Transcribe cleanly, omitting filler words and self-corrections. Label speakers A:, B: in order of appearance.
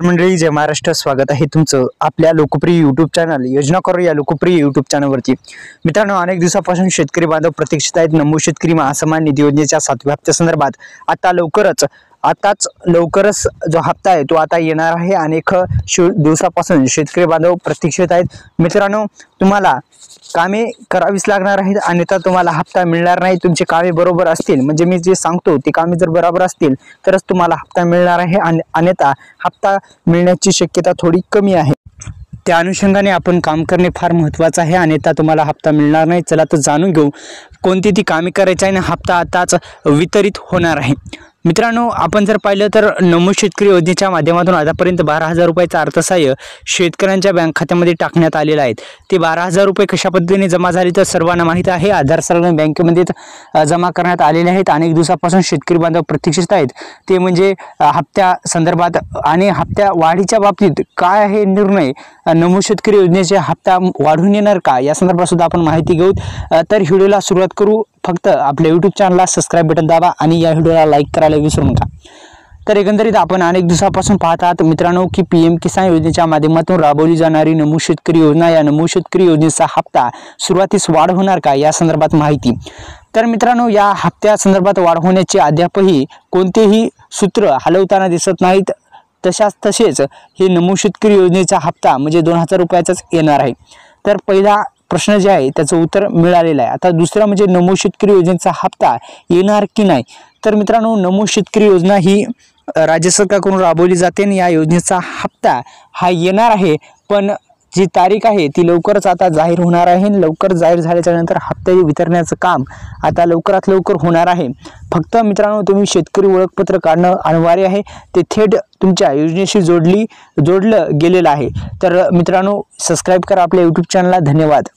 A: मंडळी, जय महाराष्ट्र. स्वागत आहे तुमचं आपल्या लोकप्रिय यूट्यूब चॅनल योजना करू या लोकप्रिय यूट्यूब चॅनलवरती. मित्रांनो, अनेक दिवसापासून शेतकरी बांधव प्रतीक्षित आहेत नमो शेतकरी महासन्मान निधी योजनेच्या 7व्या हप्त्यासंदर्भात. आताच लवकरच जो हप्ता आहे तो आता येणार आहे. अनेक दिवसापासून शेतकरी बांधव प्रतीक्षित आहेत. मित्रांनो, तुम्हाला कामे करावीच लागणार आहेत, अन्यथा तुम्हाला हप्ता मिळणार नाही. तुमचे कामे बरोबर असतील, म्हणजे मी जे सांगतो ते कामे जर बरोबर असतील तरच तुम्हाला हप्ता मिळणार आहे, अन्यथा हप्ता मिळण्याची शक्यता थोडी कमी आहे. त्या अनुषंगाने आपण काम करणे फार महत्त्वाचं आहे, अन्यथा तुम्हाला हप्ता मिळणार नाही. चला तर जाणून घेऊ कोणती ती कामे करायची आहे आणि हप्ता आताच वितरित होणार आहे. मित्रांनो, आपण जर पाहिलं तर नमो शेतकरी योजनेच्या माध्यमातून आतापर्यंत 12,000 रुपयाचं अर्थसहाय्य शेतकऱ्यांच्या बँक खात्यामध्ये टाकण्यात आलेलं आहे. ते 12,000 रुपये कशा पद्धतीने जमा झाले तर सर्वांना माहीत आहे. आधार संलग्न बँकेमध्ये जमा करण्यात आलेले आहेत. अनेक दिवसापासून शेतकरी बांधव प्रतीक्षित आहेत, ते म्हणजे हप्त्या संदर्भात आणि हप्त्या वाढीच्या बाबतीत काय आहे निर्णय. नमो शेतकरी योजनेचे हप्ता वाढून येणार का या संदर्भात सुद्धा आपण माहिती घेऊ. तर व्हिडिओला सुरुवात करू. फक्त आपल्या यूट्यूब चॅनलला सबस्क्राईब बटन दाबा आणि या व्हिडिओला लाईक करायला विसरू नका. तर एकंदरीत आपण अनेक दिवसापासून पाहत आहात मित्रांनो की PM किसान योजनेच्या माध्यमातून राबवली जाणारी नमो शेतकरी योजना, या नमो शेतकरी योजनेचा हप्ता सुरुवातीस वाढ होणार का या संदर्भात माहिती. तर मित्रांनो, या हप्त्या संदर्भात वाढ होण्याचे अद्यापही कोणतेही सूत्र हलवताना दिसत नाहीत. तसेच हे नमो शेतकरी योजनेचा हप्ता म्हणजे 2,000 रुपयाचाच येणार आहे. तर पहिला प्रश्न जे आहे त्याचं उत्तर मिळालेलं आहे. आता दुसरा म्हणजे नमो शेतकरी योजनेचा हप्ता येणार की नाही. तर मित्रांनो, नमो शेतकरी योजना ही राज्य सरकारकडून राबवली जाते आणि या योजनेचा हप्ता हा येणार आहे, पण जी तारीख आहे ती लवकरच आता जाहीर होणार आहे. लवकर जाहीर झाल्याच्या नंतर हप्ते वितरण्याचं काम आता लवकरात लवकर होणार आहे. फक्त मित्रांनो, तुम्ही शेतकरी ओळखपत्र काढणं अनिवार्य आहे. ते थेट तुमच्या योजनेशी जोडलं गेलेलं आहे. तर मित्रांनो, सबस्क्राईब करा आपल्या यूट्यूब चॅनलला. धन्यवाद.